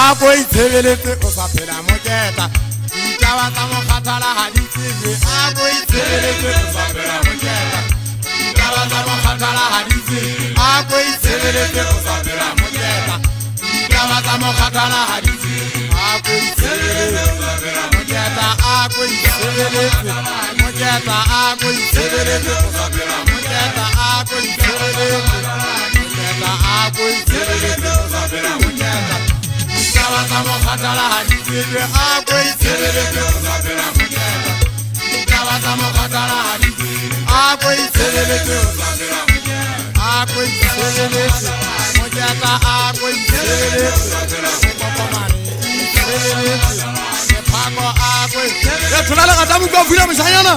ako itshebeletse o sa phela moketa ditaba tsa mokgathala ha di tsebe ako itshebeletse o sa phela moketa ditaba tsa mokgathala ha di tsebe ako itshebeletse o sa phela moketa ditaba tsa mokgathala ha di tsebe ako itshebeletse o sa phela moketa ako itshebeletse moketa ako itshebeletse o sa phela moketa ako itshebeletse moketa ako itshebeletse o sa phela moketa ditaba tsa mokgathala ha di tsebe ako itshebeletse o sa phela moketa ditaba tsa mokgathala ha di tsebe ako itshebeletse o sa phela moketa ako itshebeletse moketa ako itshebeletse mokokomane itshebeletse sephako ako itshebeletse thola le gata buka o fila moshanyana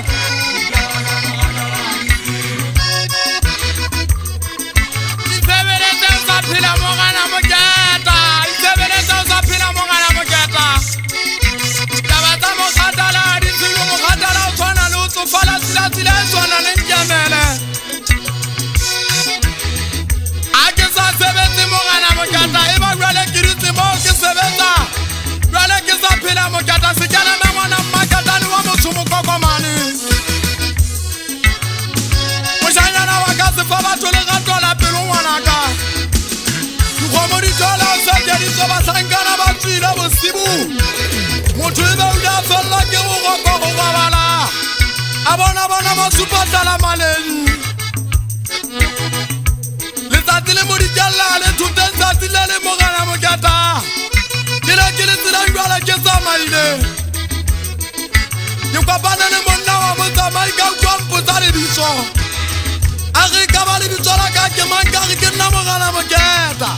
itshebeletse o sa phela mogana moketa itshebeletse o sa phela mogana moketa taba tsa mokgathala ha di tsebe mokgathala o tshwana le o tsofala tsela e tshwana le nkemele a ke sa sebetse mogana moketa e ba jwale ke ditse moo ke sebetsa jwale ke sa phela moketa sekele me ngwana mmaketane wa motho mokokomane moshanyana wa ka sefa batho le gato la pelo ngwanaka dikgomo di tola o sekeditse bahlankana ba tswile bosibu motho e be o di a felela ke go goko go gobala a bona ba supatala maleng letsatsi le modikella le thuteng tsatsi le le mogana moketa ke ne ke le tselang jwale ke tsamaile ke kopane le monna wa motsamai ka utlwampotsa lebitso a re ka ba lebitso la ka ke mang ka re ke nna mogana moketa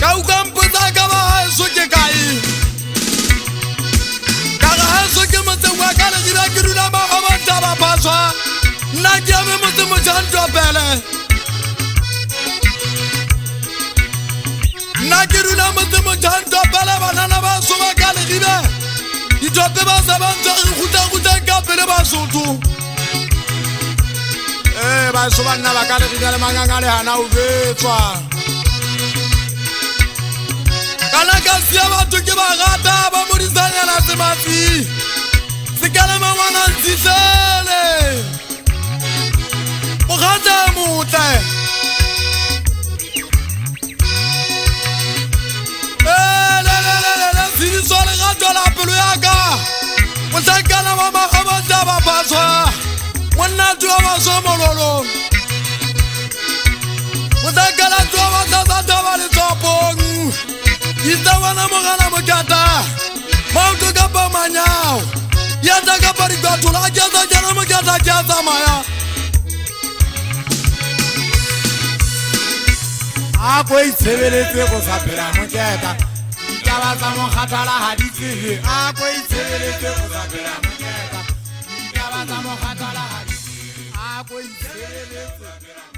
ka utlwampotsa ka ba haeso ke kae ka ga haeso ke motseng wa ka legiba ke dula magobanta ba phaswa nna ke ame motse mojantopele nna ke dula motse mojantopele banana ba soba ka legibe ditope ba se ba ntse re kguteng ka pele basotho ba soba nna ba ka legibe le manganga le hana o betswa kana ka sia batho ke ba rata ba modisanyana sematsi sekele mangwana ntsisele o gata motle zidiso le gato la pelo ya ka motlakana wa magabanta ba phaswa monna tuwa ba somololo motlakana tuwa ba tsatsa ba le tsopong itabana mogana moketa maoto ka pa manyao yata ka pa dikwato la ketsa kena moketa ke a tsamaya ako itshebeletse go sa phela moketa ditaba tsa mokgathala ha di tsebe ako itshebeletse go sa phela moketa ditaba tsa mokgathala ha di tsebe ako itshebeletse